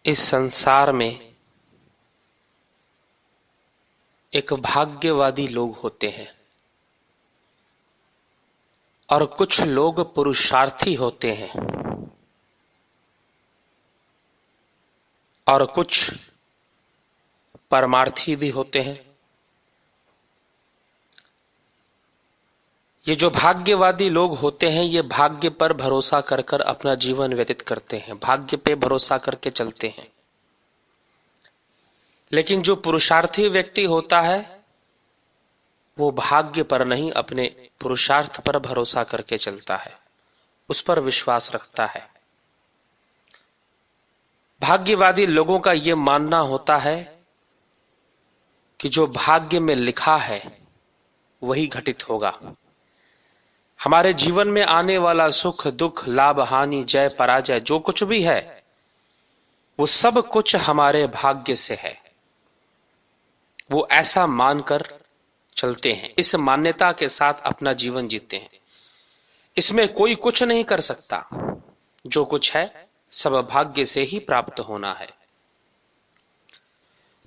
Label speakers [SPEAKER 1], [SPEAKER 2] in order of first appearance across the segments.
[SPEAKER 1] इस संसार में एक भाग्यवादी लोग होते हैं और कुछ लोग पुरुषार्थी होते हैं और कुछ परमार्थी भी होते हैं। ये जो भाग्यवादी लोग होते हैं ये भाग्य पर भरोसा कर कर अपना जीवन व्यतीत करते हैं, भाग्य पे भरोसा करके चलते हैं। लेकिन जो पुरुषार्थी व्यक्ति होता है वो भाग्य पर नहीं अपने पुरुषार्थ पर भरोसा करके चलता है, उस पर विश्वास रखता है। भाग्यवादी लोगों का यह मानना होता है कि जो भाग्य में लिखा है वही घटित होगा। हमारे जीवन में आने वाला सुख दुख लाभ हानि जय पराजय जो कुछ भी है वो सब कुछ हमारे भाग्य से है, वो ऐसा मानकर चलते हैं, इस मान्यता के साथ अपना जीवन जीते हैं। इसमें कोई कुछ नहीं कर सकता, जो कुछ है सब भाग्य से ही प्राप्त होना है।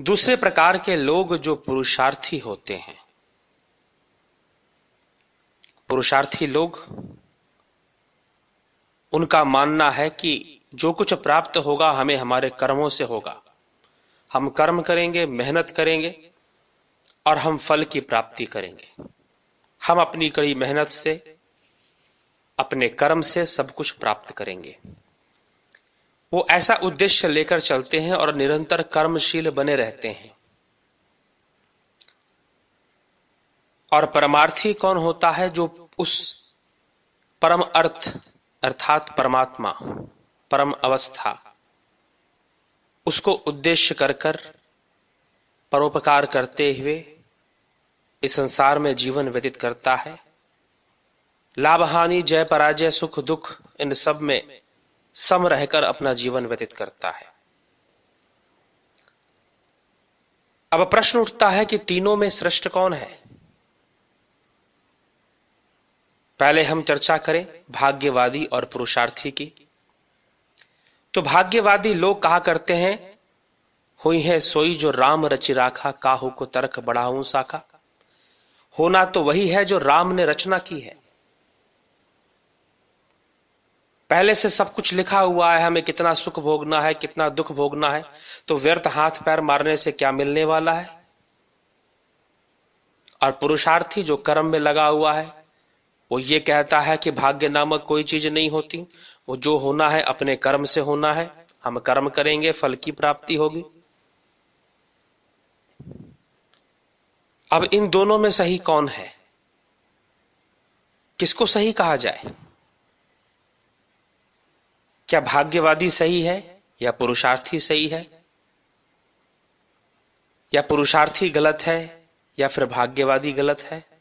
[SPEAKER 1] दूसरे प्रकार के लोग जो पुरुषार्थी होते हैं, पुरुषार्थी लोग उनका मानना है कि जो कुछ प्राप्त होगा हमें हमारे कर्मों से होगा। हम कर्म करेंगे, मेहनत करेंगे और हम फल की प्राप्ति करेंगे। हम अपनी कड़ी मेहनत से अपने कर्म से सब कुछ प्राप्त करेंगे। वो ऐसा उद्देश्य लेकर चलते हैं और निरंतर कर्मशील बने रहते हैं। और परमार्थी कौन होता है? जो उस परम अर्थ अर्थात परमात्मा परम अवस्था उसको उद्देश्य कर कर परोपकार करते हुए इस संसार में जीवन व्यतीत करता है। लाभ हानि जय पराजय सुख दुख इन सब में सम रहकर अपना जीवन व्यतीत करता है। अब प्रश्न उठता है कि तीनों में श्रेष्ठ कौन है? पहले हम चर्चा करें भाग्यवादी और पुरुषार्थी की। तो भाग्यवादी लोग कहा करते हैं, हुई है सोई जो राम रचि राखा, काहू को तर्क बढ़ाऊं साखा। होना तो वही है जो राम ने रचना की है। पहले से सब कुछ लिखा हुआ है, हमें कितना सुख भोगना है कितना दुख भोगना है, तो व्यर्थ हाथ पैर मारने से क्या मिलने वाला है। और पुरुषार्थी जो कर्म में लगा हुआ है वो ये कहता है कि भाग्य नामक कोई चीज नहीं होती, वो जो होना है अपने कर्म से होना है, हम कर्म करेंगे फल की प्राप्ति होगी। अब इन दोनों में सही कौन है? किसको सही कहा जाए? क्या भाग्यवादी सही है या पुरुषार्थी सही है? या पुरुषार्थी गलत है या फिर भाग्यवादी गलत है?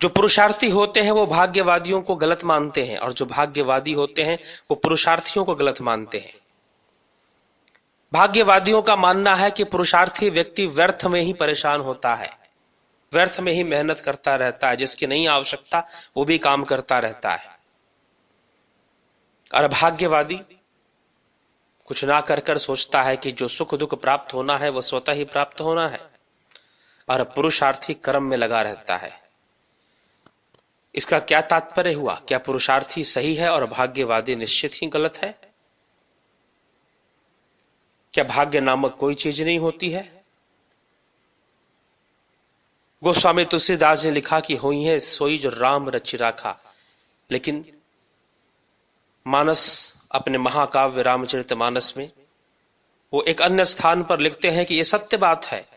[SPEAKER 1] जो पुरुषार्थी होते हैं वो भाग्यवादियों को गलत मानते हैं और जो भाग्यवादी होते हैं वो पुरुषार्थियों को गलत मानते हैं। भाग्यवादियों का मानना है कि पुरुषार्थी व्यक्ति व्यर्थ में ही परेशान होता है, व्यर्थ में ही मेहनत करता रहता है, जिसकी नहीं आवश्यकता वो भी काम करता रहता है। और भाग्यवादी कुछ ना कर कर सोचता है कि जो सुख दुख प्राप्त होना है वह स्वतः ही प्राप्त होना है। और पुरुषार्थी कर्म में लगा रहता है। इसका क्या तात्पर्य हुआ? क्या पुरुषार्थी सही है और भाग्यवादी निश्चित ही गलत है? क्या भाग्य नामक कोई चीज नहीं होती है? गोस्वामी तुलसीदास ने लिखा कि हुई है सोई जो राम रचि राखा, लेकिन मानस अपने महाकाव्य रामचरितमानस में वो एक अन्य स्थान पर लिखते हैं कि यह सत्य बात है,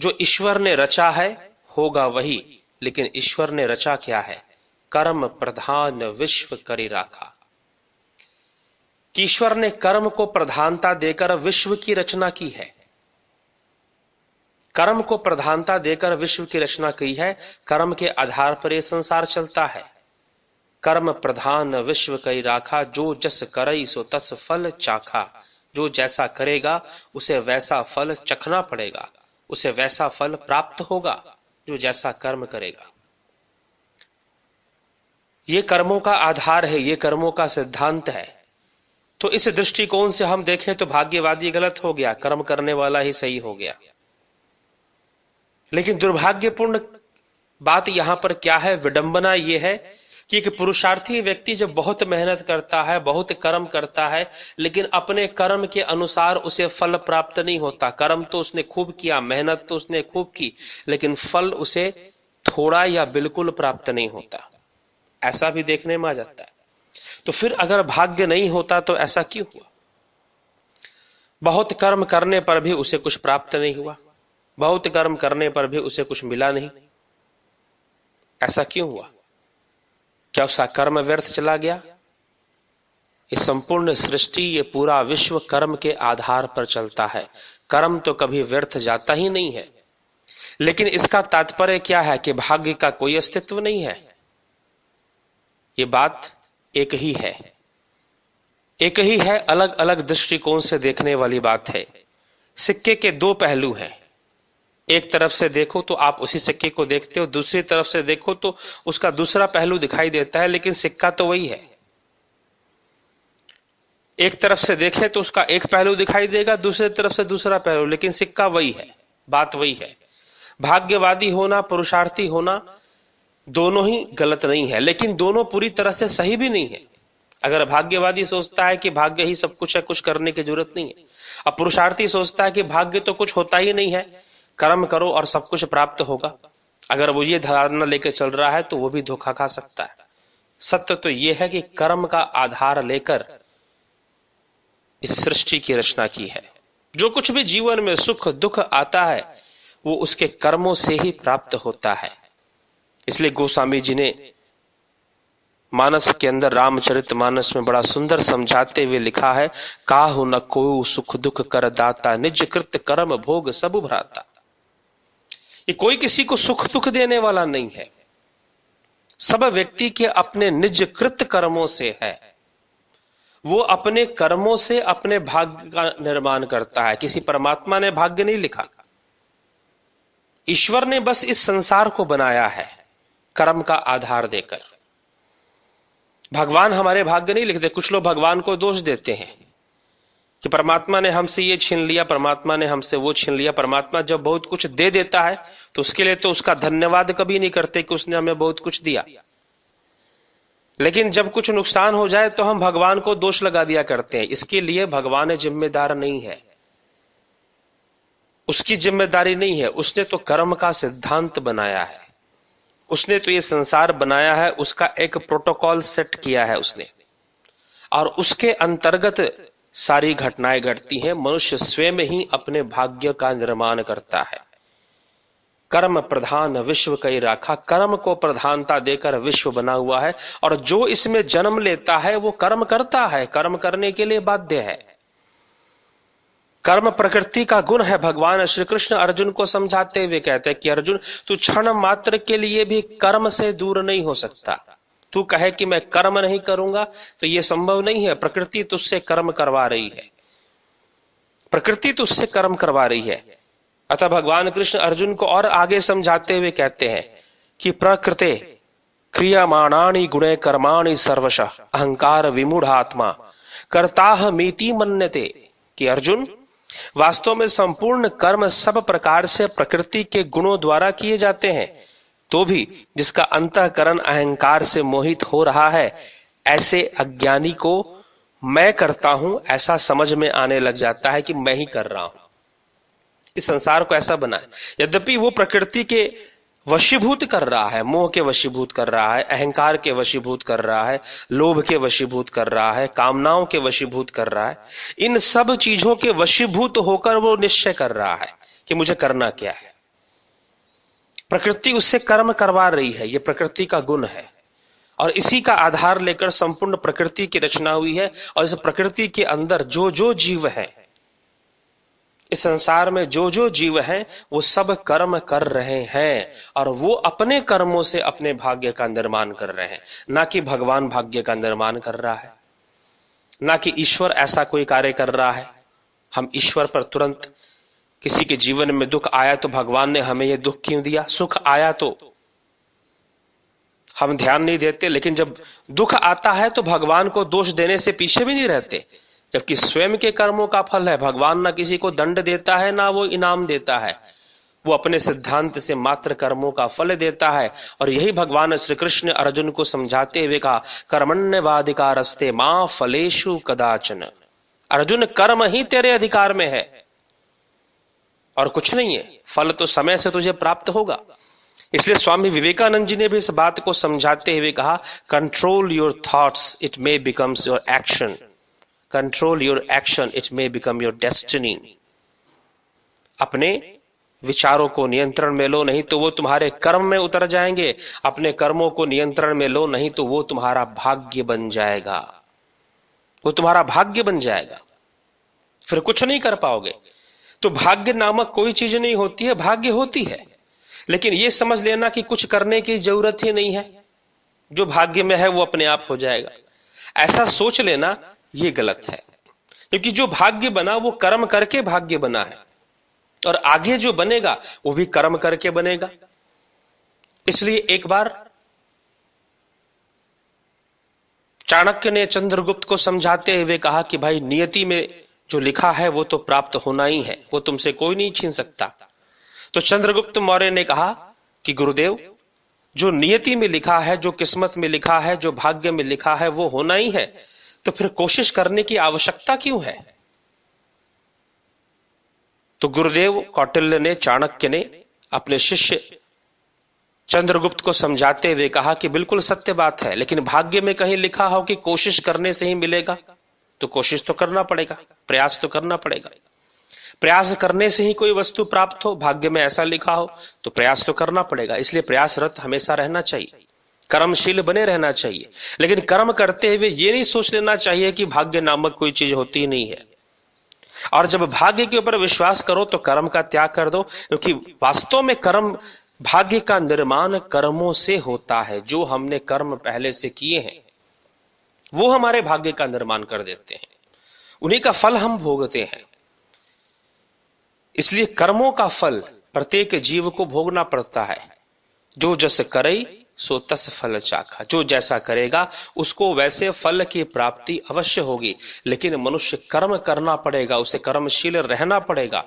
[SPEAKER 1] जो ईश्वर ने रचा है होगा वही, लेकिन ईश्वर ने रचा क्या है? कर्म प्रधान विश्व करी राखा। कि ईश्वर ने कर्म को प्रधानता देकर विश्व की रचना की है। कर्म को प्रधानता देकर विश्व की रचना की है। कर्म के आधार पर यह संसार चलता है। कर्म प्रधान विश्व कई राखा, जो जस करई सो तस फल चाखा। जो जैसा करेगा उसे वैसा फल चखना पड़ेगा, उसे वैसा फल प्राप्त होगा जो जैसा कर्म करेगा। ये कर्मों का आधार है, ये कर्मों का सिद्धांत है। तो इस दृष्टिकोण से हम देखें तो भाग्यवादी गलत हो गया, कर्म करने वाला ही सही हो गया। लेकिन दुर्भाग्यपूर्ण बात यहां पर क्या है, विडंबना यह है कि एक पुरुषार्थी व्यक्ति जब बहुत मेहनत करता है, बहुत कर्म करता है, लेकिन अपने कर्म के अनुसार उसे फल प्राप्त नहीं होता। कर्म तो उसने खूब किया, मेहनत तो उसने खूब की, लेकिन फल उसे थोड़ा या बिल्कुल प्राप्त नहीं होता। ऐसा भी देखने में आ जाता है। तो फिर अगर भाग्य नहीं होता तो ऐसा क्यों हुआ? बहुत कर्म करने पर भी उसे कुछ प्राप्त नहीं हुआ, बहुत कर्म करने पर भी उसे कुछ मिला नहीं। ऐसा क्यों हुआ? क्या उसका कर्म व्यर्थ चला गया? ये संपूर्ण सृष्टि, ये पूरा विश्व कर्म के आधार पर चलता है। कर्म तो कभी व्यर्थ जाता ही नहीं है। लेकिन इसका तात्पर्य क्या है कि भाग्य का कोई अस्तित्व नहीं है? ये बात एक ही है, एक ही है, अलग अलग दृष्टिकोण से देखने वाली बात है। सिक्के के दो पहलू हैं। एक तरफ से देखो तो आप उसी सिक्के को देखते हो, दूसरी तरफ से देखो तो उसका दूसरा पहलू दिखाई देता है, लेकिन सिक्का तो वही है। एक तरफ से देखें तो उसका एक पहलू दिखाई देगा, दूसरी तरफ से दूसरा पहलू, लेकिन सिक्का वही है, बात वही है। भाग्यवादी होना, पुरुषार्थी होना, दोनों ही गलत नहीं है, लेकिन दोनों पूरी तरह से सही भी नहीं है। अगर भाग्यवादी सोचता है कि भाग्य ही सब कुछ है, कुछ करने की जरूरत नहीं है, अब पुरुषार्थी सोचता है कि भाग्य तो कुछ होता ही नहीं है, कर्म करो और सब कुछ प्राप्त होगा, अगर वो ये धारणा लेकर चल रहा है तो वो भी धोखा खा सकता है। सत्य तो ये है कि कर्म का आधार लेकर इस सृष्टि की रचना की है। जो कुछ भी जीवन में सुख दुख आता है वो उसके कर्मों से ही प्राप्त होता है। इसलिए गोस्वामी जी ने मानस के अंदर, रामचरितमानस में बड़ा सुंदर समझाते हुए लिखा है, काहु न कोई सुख दुख कर दाता, निज कृत कर्म भोग सब भ्राता। ये कोई किसी को सुख दुख देने वाला नहीं है, सब व्यक्ति के अपने निज कृत कर्मों से है। वो अपने कर्मों से अपने भाग्य का निर्माण करता है। किसी परमात्मा ने भाग्य नहीं लिखा, ईश्वर ने बस इस संसार को बनाया है कर्म का आधार देकर। भगवान हमारे भाग्य नहीं लिखते। कुछ लोग भगवान को दोष देते हैं कि परमात्मा ने हमसे ये छीन लिया, परमात्मा ने हमसे वो छीन लिया। परमात्मा जब बहुत कुछ दे देता है तो उसके लिए तो उसका धन्यवाद कभी नहीं करते कि उसने हमें बहुत कुछ दिया, लेकिन जब कुछ नुकसान हो जाए तो हम भगवान को दोष लगा दिया करते हैं। इसके लिए भगवान जिम्मेदार नहीं है, उसकी जिम्मेदारी नहीं है। उसने तो कर्म का सिद्धांत बनाया है, उसने तो ये संसार बनाया है, उसका एक प्रोटोकॉल सेट किया है उसने, और उसके अंतर्गत सारी घटनाएं घटती हैं। मनुष्य स्वयं ही अपने भाग्य का निर्माण करता है। कर्म प्रधान विश्व कई राखा, कर्म को प्रधानता देकर विश्व बना हुआ है, और जो इसमें जन्म लेता है वो कर्म करता है, कर्म करने के लिए बाध्य है। कर्म प्रकृति का गुण है। भगवान श्री कृष्ण अर्जुन को समझाते हुए कहते हैं कि अर्जुन, तू क्षण मात्र के लिए भी कर्म से दूर नहीं हो सकता। तू कहे कि मैं कर्म नहीं करूंगा तो यह संभव नहीं है। प्रकृति तुझसे कर्म करवा रही है, प्रकृति तुझसे कर्म करवा रही है। अतः भगवान कृष्ण अर्जुन को और आगे समझाते हुए कहते हैं कि प्रकृते क्रियमाणानि गुणे कर्माणि सर्वशः अहंकार विमूढ़ात्मा कर्ताह मीति मन्यते। कि अर्जुन, वास्तव में संपूर्ण कर्म सब प्रकार से प्रकृति के गुणों द्वारा किए जाते हैं, तो भी जिसका अंतःकरण अहंकार से मोहित हो रहा है, ऐसे अज्ञानी को मैं करता हूं ऐसा समझ में आने लग जाता है कि मैं ही कर रहा हूं। इस संसार को ऐसा बना है। यद्यपि वो प्रकृति के वशीभूत कर रहा है, मोह के वशीभूत कर रहा है, अहंकार के वशीभूत कर रहा है, लोभ के वशीभूत कर रहा है, कामनाओं के वशीभूत कर रहा है। इन सब चीजों के वशीभूत होकर वो निश्चय कर रहा है कि मुझे करना क्या है। प्रकृति उससे कर्म करवा रही है, ये प्रकृति का गुण है, और इसी का आधार लेकर संपूर्ण प्रकृति की रचना हुई है। और इस प्रकृति के अंदर जो जो जीव है, इस संसार में जो जो जीव हैं, वो सब कर्म कर रहे हैं, और वो अपने कर्मों से अपने भाग्य का निर्माण कर रहे हैं, ना कि भगवान भाग्य का निर्माण कर रहा है, ना कि ईश्वर ऐसा कोई कार्य कर रहा है। हम ईश्वर पर तुरंत, किसी के जीवन में दुख आया तो भगवान ने हमें ये दुख क्यों दिया, सुख आया तो हम ध्यान नहीं देते, लेकिन जब दुख आता है तो भगवान को दोष देने से पीछे भी नहीं रहते, जबकि स्वयं के कर्मों का फल है। भगवान ना किसी को दंड देता है ना वो इनाम देता है, वो अपने सिद्धांत से मात्र कर्मों का फल देता है। और यही भगवान श्री कृष्ण अर्जुन को समझाते हुए कहा, कर्मण्यवाधिकारस्ते मां फलेषु कदाचन। अर्जुन, कर्म ही तेरे अधिकार में है और कुछ नहीं है, फल तो समय से तुझे प्राप्त होगा। इसलिए स्वामी विवेकानंद जी ने भी इस बात को समझाते हुए कहा, control your thoughts, it may becomes your action. Control your action, it may become your destiny. अपने विचारों को नियंत्रण में लो, नहीं तो वो तुम्हारे कर्म में उतर जाएंगे। अपने कर्मों को नियंत्रण में लो, नहीं तो वो तुम्हारा भाग्य बन जाएगा। वो तुम्हारा भाग्य बन जाएगा, फिर कुछ नहीं कर पाओगे। तो भाग्य नामक कोई चीज नहीं होती है, भाग्य होती है, लेकिन ये समझ लेना कि कुछ करने की जरूरत ही नहीं है, जो भाग्य में है वो अपने आप हो जाएगा, ऐसा सोच लेना ये गलत है। क्योंकि जो भाग्य बना वो कर्म करके भाग्य बना है, और आगे जो बनेगा वो भी कर्म करके बनेगा। इसलिए एक बार चाणक्य ने चंद्रगुप्त को समझाते हुए कहा कि भाई, नियति में जो लिखा है वो तो प्राप्त होना ही है, वो तुमसे कोई नहीं छीन सकता। तो चंद्रगुप्त मौर्य ने कहा कि गुरुदेव, जो नियति में लिखा है, जो किस्मत में लिखा है, जो भाग्य में लिखा है वो होना ही है, तो फिर कोशिश करने की आवश्यकता क्यों है? तो गुरुदेव कौटिल्य ने, चाणक्य ने अपने शिष्य चंद्रगुप्त को समझाते हुए कहा कि बिल्कुल सत्य बात है, लेकिन भाग्य में कहीं लिखा हो कि कोशिश करने से ही मिलेगा, तो कोशिश तो करना पड़ेगा, प्रयास तो करना पड़ेगा। प्रयास करने से ही कोई वस्तु प्राप्त हो, भाग्य में ऐसा लिखा हो, तो प्रयास तो करना पड़ेगा। इसलिए प्रयासरत हमेशा रहना चाहिए, कर्मशील बने रहना चाहिए। लेकिन कर्म करते हुए ये नहीं सोच लेना चाहिए कि भाग्य नामक कोई चीज होती ही नहीं है। और जब भाग्य के ऊपर विश्वास करो तो कर्म का त्याग कर दो, क्योंकि वास्तव में कर्म, भाग्य का निर्माण कर्मों से होता है। जो हमने कर्म पहले से किए हैं वो हमारे भाग्य का निर्माण कर देते हैं, उन्हीं का फल हम भोगते हैं। इसलिए कर्मों का फल प्रत्येक जीव को भोगना पड़ता है। जो जस करई सो तस फल चाखा, जो जैसा करेगा उसको वैसे फल की प्राप्ति अवश्य होगी। लेकिन मनुष्य कर्म करना पड़ेगा, उसे कर्मशील रहना पड़ेगा,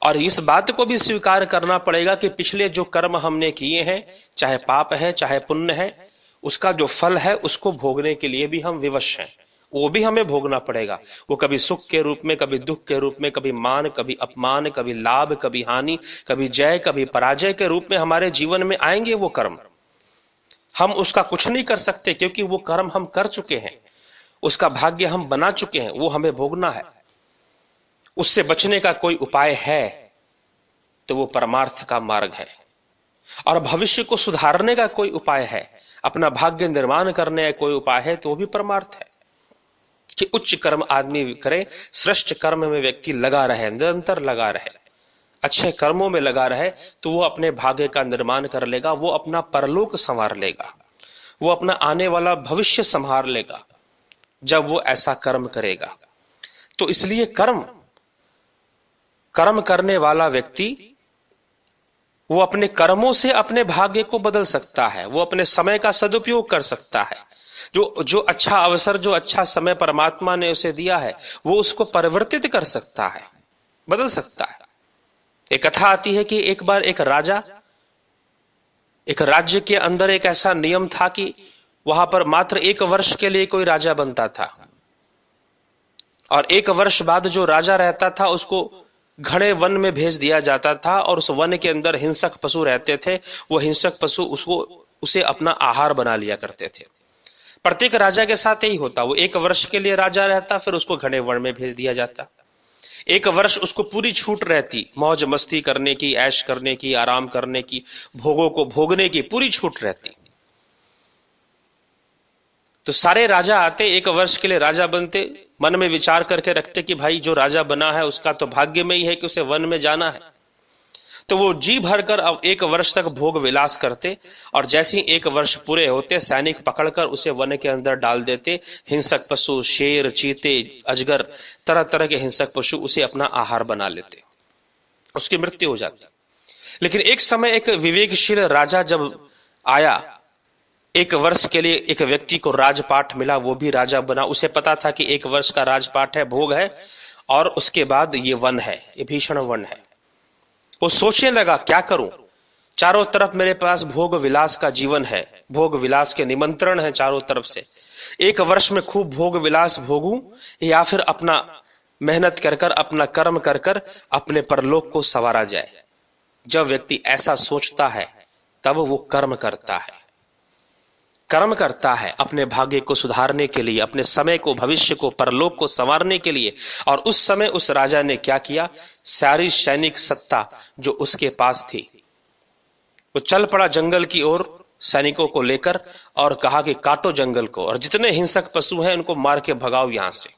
[SPEAKER 1] और इस बात को भी स्वीकार करना पड़ेगा कि पिछले जो कर्म हमने किए हैं, चाहे पाप है चाहे पुण्य है, उसका जो फल है उसको भोगने के लिए भी हम विवश हैं। वो भी हमें भोगना पड़ेगा। वो कभी सुख के रूप में, कभी दुख के रूप में, कभी मान, कभी अपमान, कभी लाभ, कभी हानि, कभी जय, कभी पराजय के रूप में हमारे जीवन में आएंगे वो कर्म। हम उसका कुछ नहीं कर सकते, क्योंकि वो कर्म हम कर चुके हैं, उसका भाग्य हम बना चुके हैं, वो हमें भोगना है। उससे बचने का कोई उपाय है तो वो परमार्थ का मार्ग है, और भविष्य को सुधारने का कोई उपाय है, अपना भाग्य निर्माण करने का कोई उपाय है, तो वो भी परमार्थ है कि उच्च कर्म आदमी करे, श्रेष्ठ कर्म में व्यक्ति लगा रहे, निरंतर लगा रहे, अच्छे कर्मों में लगा रहे, तो वो अपने भाग्य का निर्माण कर लेगा, वो अपना परलोक संवार लेगा, वो अपना आने वाला भविष्य संभाल लेगा जब वो ऐसा कर्म करेगा। तो इसलिए कर्म करने वाला व्यक्ति वो अपने कर्मों से अपने भाग्य को बदल सकता है, वो अपने समय का सदुपयोग कर सकता है। जो अच्छा अवसर, जो अच्छा समय परमात्मा ने उसे दिया है, वो उसको परिवर्तित कर सकता है, बदल सकता है। एक कथा आती है कि एक बार एक राज्य के अंदर एक ऐसा नियम था कि वहां पर मात्र 1 वर्ष के लिए कोई राजा बनता था, और 1 वर्ष बाद जो राजा रहता था उसको घने वन में भेज दिया जाता था, और उस वन के अंदर हिंसक पशु रहते थे, वो हिंसक पशु उसे अपना आहार बना लिया करते थे। प्रत्येक राजा के साथ यही होता, वो 1 वर्ष के लिए राजा रहता, फिर उसको घने वन में भेज दिया जाता। 1 वर्ष उसको पूरी छूट रहती, मौज मस्ती करने की, ऐश करने की, आराम करने की, भोगों को भोगने की पूरी छूट रहती। तो सारे राजा आते, 1 वर्ष के लिए राजा बनते, मन में विचार करके रखते कि भाई जो राजा बना है उसका तो भाग्य में ही है कि उसे वन में जाना है। तो वो जी भरकर अब 1 वर्ष तक भोग विलास करते, और जैसे ही 1 वर्ष पूरे होते, सैनिक पकड़कर उसे वन के अंदर डाल देते। हिंसक पशु, शेर, चीते, अजगर, तरह तरह के हिंसक पशु उसे अपना आहार बना लेते, उसकी मृत्यु हो जाती। लेकिन एक समय एक विवेकशील राजा जब आया एक वर्ष के लिए एक व्यक्ति को राजपाट मिला, वो भी राजा बना। उसे पता था कि एक वर्ष का राजपाट है, भोग है, और उसके बाद ये वन है, ये भीषण वन है। वो सोचने लगा क्या करूं, चारों तरफ मेरे पास भोग विलास का जीवन है, भोग विलास के निमंत्रण है चारों तरफ से। एक वर्ष में खूब भोग विलास भोगूं या फिर अपना मेहनत कर कर, अपना कर्म कर कर अपने परलोक को संवारा जाए। जब व्यक्ति ऐसा सोचता है तब वो कर्म करता है, कर्म करता है अपने भाग्य को सुधारने के लिए, अपने समय को, भविष्य को, परलोक को संवारने के लिए। और उस समय उस राजा ने क्या किया, सारी सैनिक सत्ता जो उसके पास थी, वो चल पड़ा जंगल की ओर सैनिकों को लेकर और कहा कि काटो जंगल को, और जितने हिंसक पशु हैं उनको मार के भगाओ यहां से।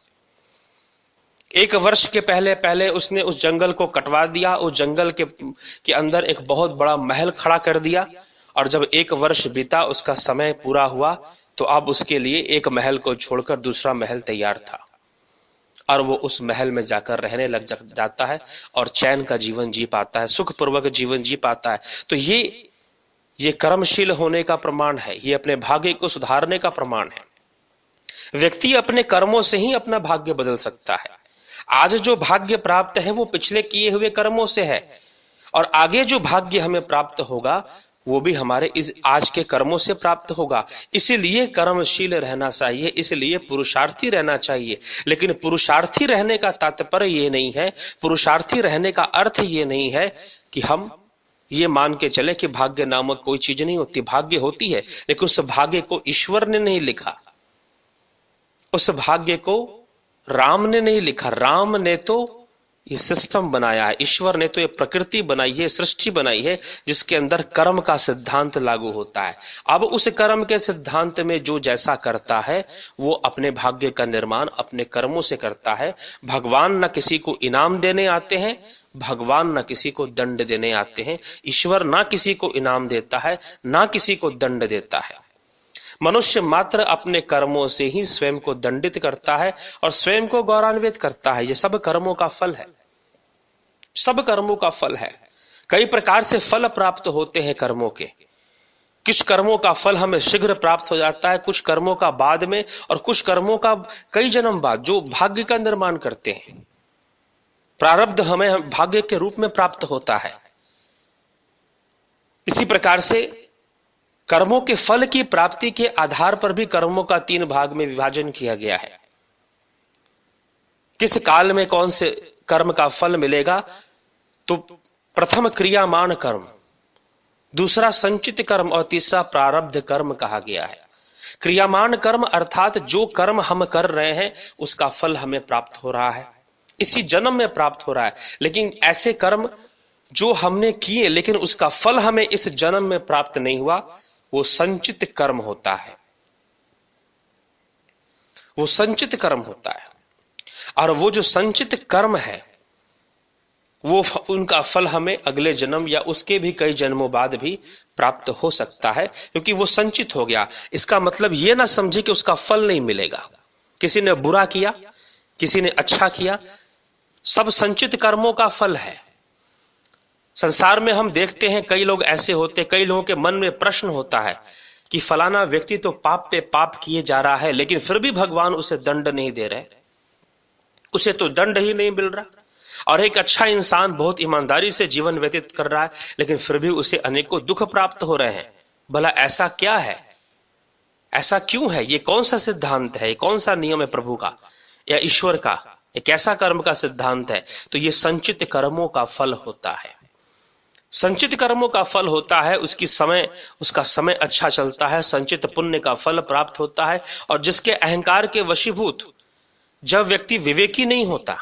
[SPEAKER 1] एक वर्ष के पहले पहले उसने उस जंगल को कटवा दिया, उस जंगल के अंदर एक बहुत बड़ा महल खड़ा कर दिया। और जब एक वर्ष बीता, उसका समय पूरा हुआ, तो अब उसके लिए एक महल को छोड़कर दूसरा महल तैयार था, और वो उस महल में जाकर रहने लग जाता है और चैन का जीवन जी पाता है, सुखपूर्वक जीवन जी पाता है। तो ये कर्मशील होने का प्रमाण है, ये अपने भाग्य को सुधारने का प्रमाण है। व्यक्ति अपने कर्मों से ही अपना भाग्य बदल सकता है। आज जो भाग्य प्राप्त है वो पिछले किए हुए कर्मों से है, और आगे जो भाग्य हमें प्राप्त होगा वो भी हमारे इस आज के कर्मों से प्राप्त होगा। इसीलिए कर्मशील रहना चाहिए, इसलिए पुरुषार्थी रहना चाहिए। लेकिन पुरुषार्थी रहने का तात्पर्य ये नहीं है, पुरुषार्थी रहने का अर्थ ये नहीं है कि हम ये मान के चले कि भाग्य नामक कोई चीज नहीं होती। भाग्य होती है, लेकिन उस भाग्य को ईश्वर ने नहीं लिखा, उस भाग्य को राम ने नहीं लिखा। राम ने तो ये सिस्टम बनाया है, ईश्वर ने तो ये प्रकृति बनाई है, सृष्टि बनाई है, जिसके अंदर कर्म का सिद्धांत लागू होता है। अब उस कर्म के सिद्धांत में जो जैसा करता है वो अपने भाग्य का निर्माण अपने कर्मों से करता है। भगवान न किसी को इनाम देने आते हैं, भगवान न किसी को दंड देने आते हैं। ईश्वर ना किसी को इनाम देता है, ना किसी को दंड देता है। मनुष्य मात्र अपने कर्मों से ही स्वयं को दंडित करता है और स्वयं को गौरवान्वित करता है। ये सब कर्मों का फल है, सब कर्मों का फल है। कई प्रकार से फल प्राप्त होते हैं कर्मों के। कुछ कर्मों का फल हमें शीघ्र प्राप्त हो जाता है, कुछ कर्मों का बाद में, और कुछ कर्मों का कई जन्म बाद, जो भाग्य का निर्माण करते हैं। प्रारब्ध हमें भाग्य के रूप में प्राप्त होता है। इसी प्रकार से कर्मों के फल की प्राप्ति के आधार पर भी कर्मों का 3 भाग में विभाजन किया गया है। किस काल में कौन से कर्म का फल मिलेगा, तो प्रथम क्रियामान कर्म, दूसरा संचित कर्म और तीसरा प्रारब्ध कर्म कहा गया है। क्रियामान कर्म अर्थात जो कर्म हम कर रहे हैं उसका फल हमें प्राप्त हो रहा है, इसी जन्म में प्राप्त हो रहा है। लेकिन ऐसे कर्म जो हमने किए लेकिन उसका फल हमें इस जन्म में प्राप्त नहीं हुआ, वो संचित कर्म होता है, वो संचित कर्म होता है। और वो जो संचित कर्म है वो उनका फल हमें अगले जन्म या उसके भी कई जन्मों बाद भी प्राप्त हो सकता है, क्योंकि वो संचित हो गया। इसका मतलब ये ना समझे कि उसका फल नहीं मिलेगा। किसी ने बुरा किया, किसी ने अच्छा किया, सब संचित कर्मों का फल है। संसार में हम देखते हैं कई लोग ऐसे होते, कई लोगों के मन में प्रश्न होता है कि फलाना व्यक्ति तो पाप पे पाप किए जा रहा है, लेकिन फिर भी भगवान उसे दंड नहीं दे रहे, उसे तो दंड ही नहीं मिल रहा। और एक अच्छा इंसान बहुत ईमानदारी से जीवन व्यतीत कर रहा है, लेकिन फिर भी उसे अनेकों दुख प्राप्त हो रहे हैं। भला ऐसा क्या है, ऐसा क्यों है? ये कौन सा सिद्धांत है, ये कौन सा नियम है प्रभु का या ईश्वर का? ये कैसा कर्म का सिद्धांत है? तो ये संचित कर्मों का फल होता है। संचित कर्मों का फल होता है, उसका समय अच्छा चलता है, संचित पुण्य का फल प्राप्त होता है। और जिसके अहंकार के वशीभूत, जब व्यक्ति विवेकी नहीं होता,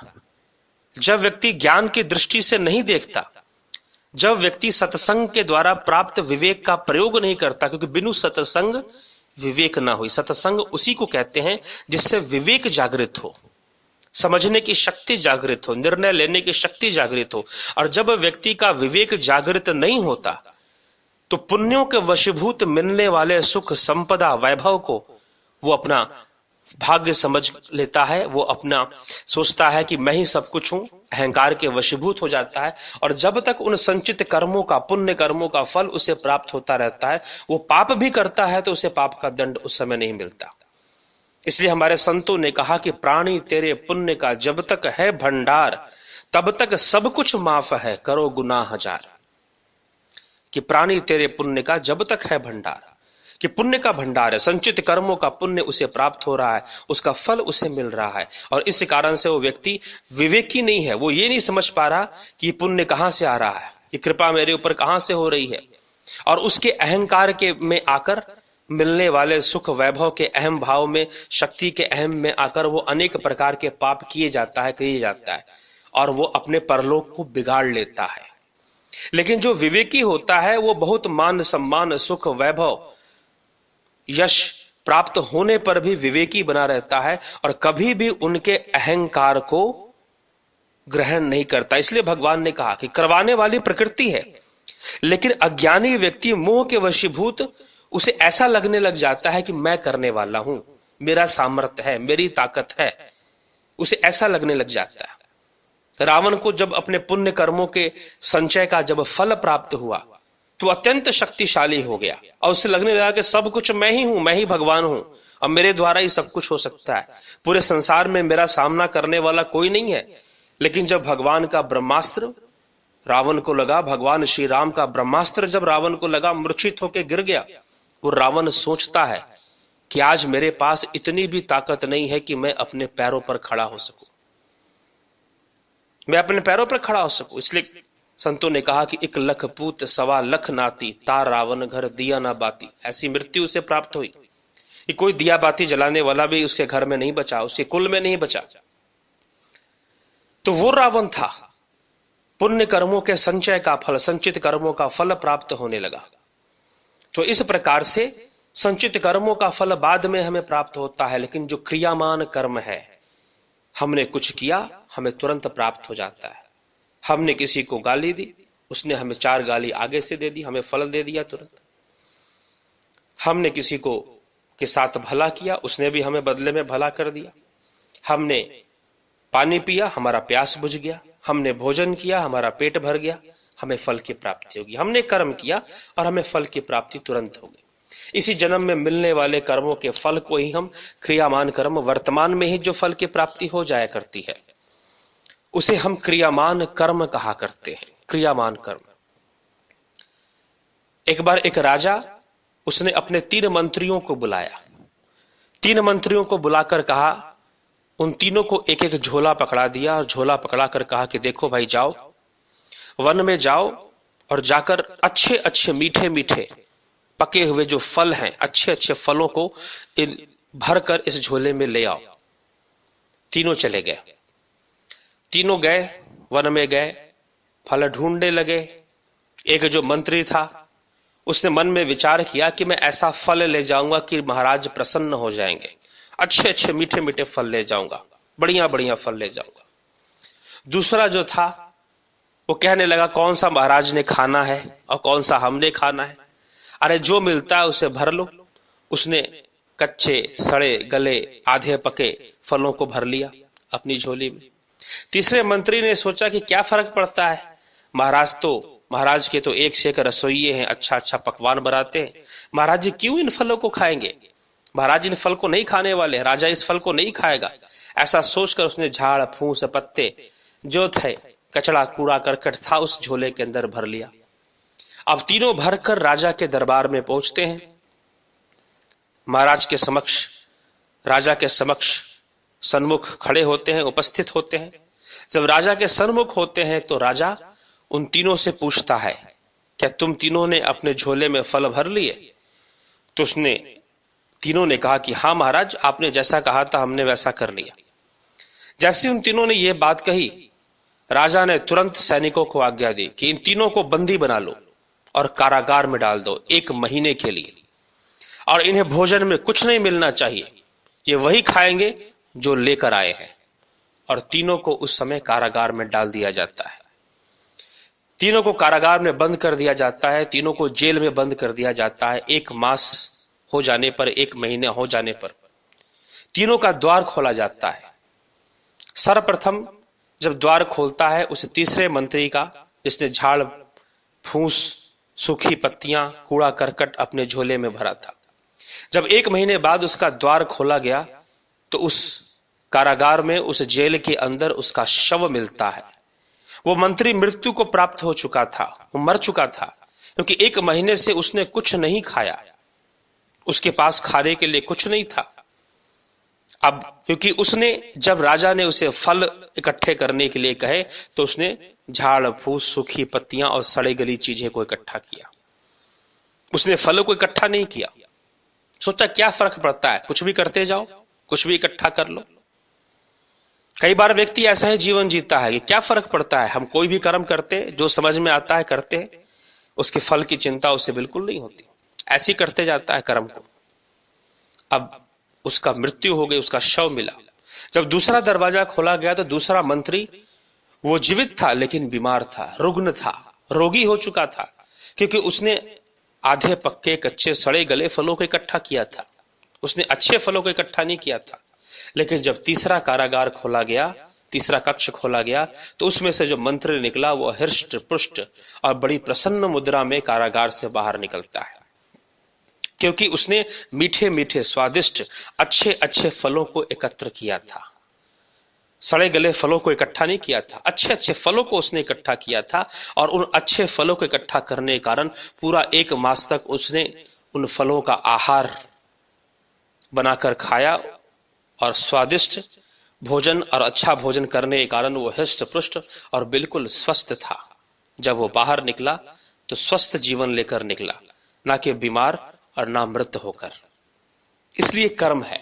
[SPEAKER 1] जब व्यक्ति ज्ञान की दृष्टि से नहीं देखता, जब व्यक्ति सत्संग के द्वारा प्राप्त विवेक का प्रयोग नहीं करता, क्योंकि बिनु सत्संग विवेक ना हुई। सत्संग उसी को कहते हैं जिससे विवेक जागृत हो, समझने की शक्ति जागृत हो, निर्णय लेने की शक्ति जागृत हो। और जब व्यक्ति का विवेक जागृत नहीं होता तो पुण्यों के वशीभूत मिलने वाले सुख, संपदा, वैभव को वो अपना भाग्य समझ लेता है, वो अपना सोचता है कि मैं ही सब कुछ हूं, अहंकार के वशीभूत हो जाता है। और जब तक उन संचित कर्मों का, पुण्य कर्मों का फल उसे प्राप्त होता रहता है, वो पाप भी करता है तो उसे पाप का दंड उस समय नहीं मिलता। इसलिए हमारे संतों ने कहा कि प्राणी तेरे पुण्य का जब तक है भंडार, तब तक सब कुछ माफ है, करो गुनाह हजार। कि प्राणी तेरे पुण्य का जब तक है भंडार, कि पुण्य का भंडार है, संचित कर्मों का पुण्य उसे प्राप्त हो रहा है, उसका फल उसे मिल रहा है। और इस कारण से वो व्यक्ति विवेकी नहीं है, वो ये नहीं समझ पा रहा कि पुण्य कहां से आ रहा है, ये कृपा मेरे ऊपर कहां से हो रही है। और उसके अहंकार के में आकर, मिलने वाले सुख वैभव के अहम भाव में, शक्ति के अहम में आकर वो अनेक प्रकार के पाप किए जाता है और वो अपने परलोक को बिगाड़ लेता है। लेकिन जो विवेकी होता है वो बहुत मान सम्मान, सुख वैभव, यश प्राप्त होने पर भी विवेकी बना रहता है और कभी भी उनके अहंकार को ग्रहण नहीं करता। इसलिए भगवान ने कहा कि करवाने वाली प्रकृति है, लेकिन अज्ञानी व्यक्ति मोह के वशीभूत, उसे ऐसा लगने लग जाता है कि मैं करने वाला हूं, मेरा सामर्थ्य है, मेरी ताकत है, उसे ऐसा लगने लग जाता है। रावण को जब अपने पुण्य कर्मों के संचय का जब फल प्राप्त हुआ तो अत्यंत शक्तिशाली हो गया और उससे लगने लगा कि सब कुछ मैं ही हूं, मैं ही भगवान हूं, अब मेरे द्वारा ही सब कुछ हो सकता है, पूरे संसार में मेरा सामना करने वाला कोई नहीं है। लेकिन जब भगवान का ब्रह्मास्त्र रावण को लगा, भगवान श्री राम का ब्रह्मास्त्र जब रावण को लगा, मूर्छित होकर गिर गया। वो रावण सोचता है कि आज मेरे पास इतनी भी ताकत नहीं है कि मैं अपने पैरों पर खड़ा हो सकूं, मैं अपने पैरों पर खड़ा हो सकूं। इसलिए संतों ने कहा कि 1 लख पूत 1.25 लख नाती, तार रावण घर दिया ना बाती। ऐसी मृत्यु उसे प्राप्त हुई कि कोई दिया बाती जलाने वाला भी उसके घर में नहीं बचा, उसके कुल में नहीं बचा। तो वो रावण था, पुण्य कर्मों के संचय का फल, संचित कर्मों का फल प्राप्त होने लगा। तो इस प्रकार से संचित कर्मों का फल बाद में हमें प्राप्त होता है, लेकिन जो क्रियामान कर्म है, हमने कुछ किया हमें तुरंत प्राप्त हो जाता है। हमने किसी को गाली दी, उसने हमें 4 गाली आगे से दे दी, हमें फल दे दिया तुरंत। हमने किसी को के साथ भला किया, उसने भी हमें बदले में भला कर दिया। हमने पानी पिया, हमारा प्यास बुझ गया। हमने भोजन किया, हमारा पेट भर गया, हमें फल की प्राप्ति होगी। हमने कर्म किया और हमें फल की प्राप्ति तुरंत होगी। इसी जन्म में मिलने वाले कर्मों के फल को ही हम क्रियामान कर्म, वर्तमान में ही जो फल की प्राप्ति हो जाया करती है, उसे हम क्रियामान कर्म कहा करते हैं। क्रियामान कर्म। एक बार एक राजा, उसने अपने 3 मंत्रियों को बुलाया। 3 मंत्रियों को बुलाकर कहा, उन तीनों को एक एक झोला पकड़ा दिया और झोला पकड़ाकर कहा कि देखो भाई, जाओ वन में जाओ और जाकर अच्छे अच्छे मीठे मीठे पके हुए जो फल हैं, अच्छे अच्छे फलों को भरकर इस झोले में ले आओ। तीनों चले गए। तीनों गए, वन में गए, फल ढूंढने लगे। एक जो मंत्री था, उसने मन में विचार किया कि मैं ऐसा फल ले जाऊंगा कि महाराज प्रसन्न हो जाएंगे, अच्छे अच्छे मीठे मीठे फल ले जाऊंगा, बढ़िया बढ़िया फल ले जाऊंगा। दूसरा जो था, वो कहने लगा कौन सा महाराज ने खाना है और कौन सा हमने खाना है, अरे जो मिलता है उसे भर लो। उसने कच्चे, सड़े गले, आधे पके फलों को भर लिया अपनी झोली में। तीसरे मंत्री ने सोचा कि क्या फर्क पड़ता है, महाराज के तो एक से एक रसोइये हैं, अच्छा अच्छा पकवान बनाते हैं, महाराज जी क्यों इन फलों को खाएंगे, महाराज इन फल को नहीं खाने वाले, राजा इस फल को नहीं खाएगा। ऐसा सोचकर उसने झाड़ फूस पत्ते जो थे, कचड़ा कूड़ा करकट था, उस झोले के अंदर भर लिया। अब तीनों भरकर राजा के दरबार में पहुंचते हैं। महाराज के समक्ष, राजा के समक्ष सन्मुख खड़े होते हैं, उपस्थित होते हैं। जब राजा के सन्मुख होते हैं तो राजा उन तीनों से पूछता है, क्या तुम तीनों ने अपने झोले में फल भर लिए? तो उसने तीनों ने कहा कि हाँ महाराज, आपने जैसा कहा था हमने वैसा कर लिया। जैसे उन तीनों ने यह बात कही, राजा ने तुरंत सैनिकों को आज्ञा दी कि इन तीनों को बंदी बना लो और कारागार में डाल दो 1 महीने के लिए, और इन्हें भोजन में कुछ नहीं मिलना चाहिए, ये वही खाएंगे जो लेकर आए हैं। और तीनों को उस समय कारागार में डाल दिया जाता है। तीनों को कारागार में बंद कर दिया जाता है, तीनों को जेल में बंद कर दिया जाता है। 1 मास हो जाने पर, 1 महीने हो जाने पर तीनों का द्वार खोला जाता है। सर्वप्रथम जब द्वार खोलता है उस तीसरे मंत्री का, जिसने झाड़ फूस, सूखी पत्तियां, कूड़ा करकट अपने झोले में भरा था, जब 1 महीने बाद उसका द्वार खोला गया तो उस कारागार में, उस जेल के अंदर उसका शव मिलता है। वो मंत्री मृत्यु को प्राप्त हो चुका था, वो मर चुका था, क्योंकि 1 महीने से उसने कुछ नहीं खाया, उसके पास खाने के लिए कुछ नहीं था। अब क्योंकि उसने, जब राजा ने उसे फल इकट्ठे करने के लिए कहे तो उसने झाड़ फूस, सूखी पत्तियां और सड़े गली चीजें को इकट्ठा किया, उसने फलों को इकट्ठा नहीं किया। सोचा क्या फर्क पड़ता है, कुछ भी करते जाओ, कुछ भी इकट्ठा कर लो। कई बार व्यक्ति ऐसा ही जीवन जीता है कि क्या फर्क पड़ता है, हम कोई भी कर्म करते, जो समझ में आता है करते, उसके फल की चिंता उसे बिल्कुल नहीं होती, ऐसे ही करते जाता है कर्म को। अब उसका मृत्यु हो गई, उसका शव मिला। जब दूसरा दरवाजा खोला गया तो दूसरा मंत्री, वो जीवित था लेकिन बीमार था, रुग्ण था, रोगी हो चुका था, क्योंकि उसने आधे पक्के, कच्चे, सड़े गले फलों को इकट्ठा किया था, उसने अच्छे फलों को इकट्ठा नहीं किया था। लेकिन जब तीसरा कारागार खोला गया, तीसरा कक्ष खोला गया, तो उसमें से जो मंत्री निकला वो हृष्ट पुष्ट और बड़ी प्रसन्न मुद्रा में कारागार से बाहर निकलता है, क्योंकि उसने मीठे मीठे, स्वादिष्ट, अच्छे अच्छे फलों को एकत्र किया था। सड़े गले फलों को इकट्ठा नहीं किया था, अच्छे अच्छे फलों को उसने इकट्ठा किया था। और उन अच्छे फलों को इकट्ठा करने के कारण पूरा 1 मास तक उसने उन फलों का आहार बनाकर खाया, और स्वादिष्ट भोजन और अच्छा भोजन करने के कारण वो हृष्ट पुष्ट और बिल्कुल स्वस्थ था। जब वो बाहर निकला तो स्वस्थ जीवन लेकर निकला, ना कि बीमार और ना मृत होकर। इसलिए कर्म है,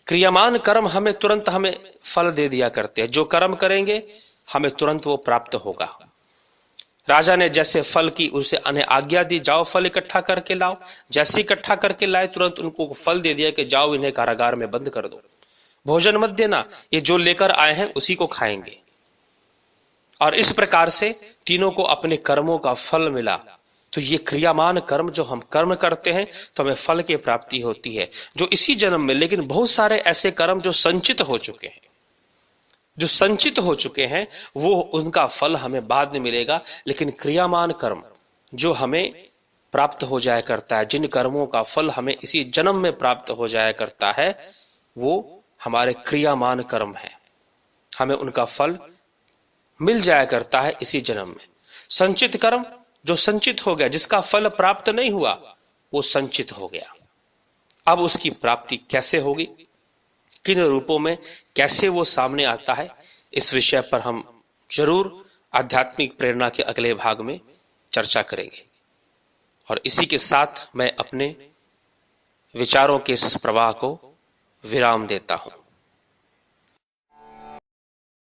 [SPEAKER 1] क्रियामान कर्म हमें तुरंत हमें फल दे दिया करते हैं। जो कर्म करेंगे हमें तुरंत वो प्राप्त होगा। राजा ने जैसे फल की उसे आज्ञा दी, जाओ फल इकट्ठा करके लाओ। जैसे इकट्ठा करके लाए तुरंत उनको फल दे दिया कि जाओ इन्हें कारागार में बंद कर दो, भोजन मत देना, ये जो लेकर आए हैं उसी को खाएंगे। और इस प्रकार से तीनों को अपने कर्मों का फल मिला। तो ये क्रियामान कर्म, जो हम कर्म करते हैं तो हमें फल की प्राप्ति होती है, जो इसी जन्म में। लेकिन बहुत सारे ऐसे कर्म जो संचित हो चुके हैं, जो संचित हो चुके हैं, वो उनका फल हमें बाद में मिलेगा। लेकिन क्रियामान कर्म जो हमें प्राप्त हो जाया करता है, जिन कर्मों का फल हमें इसी जन्म में प्राप्त हो जाया करता है, वो हमारे क्रियामान कर्म है, हमें उनका फल मिल जाया करता है इसी जन्म में। संचित कर्म जो संचित हो गया, जिसका फल प्राप्त नहीं हुआ, वो संचित हो गया। अब उसकी प्राप्ति कैसे होगी, किन रूपों में, कैसे वो सामने आता है, इस विषय पर हम जरूर आध्यात्मिक प्रेरणा के अगले भाग में चर्चा करेंगे। और इसी के साथ मैं अपने विचारों के इस प्रवाह को विराम देता हूं।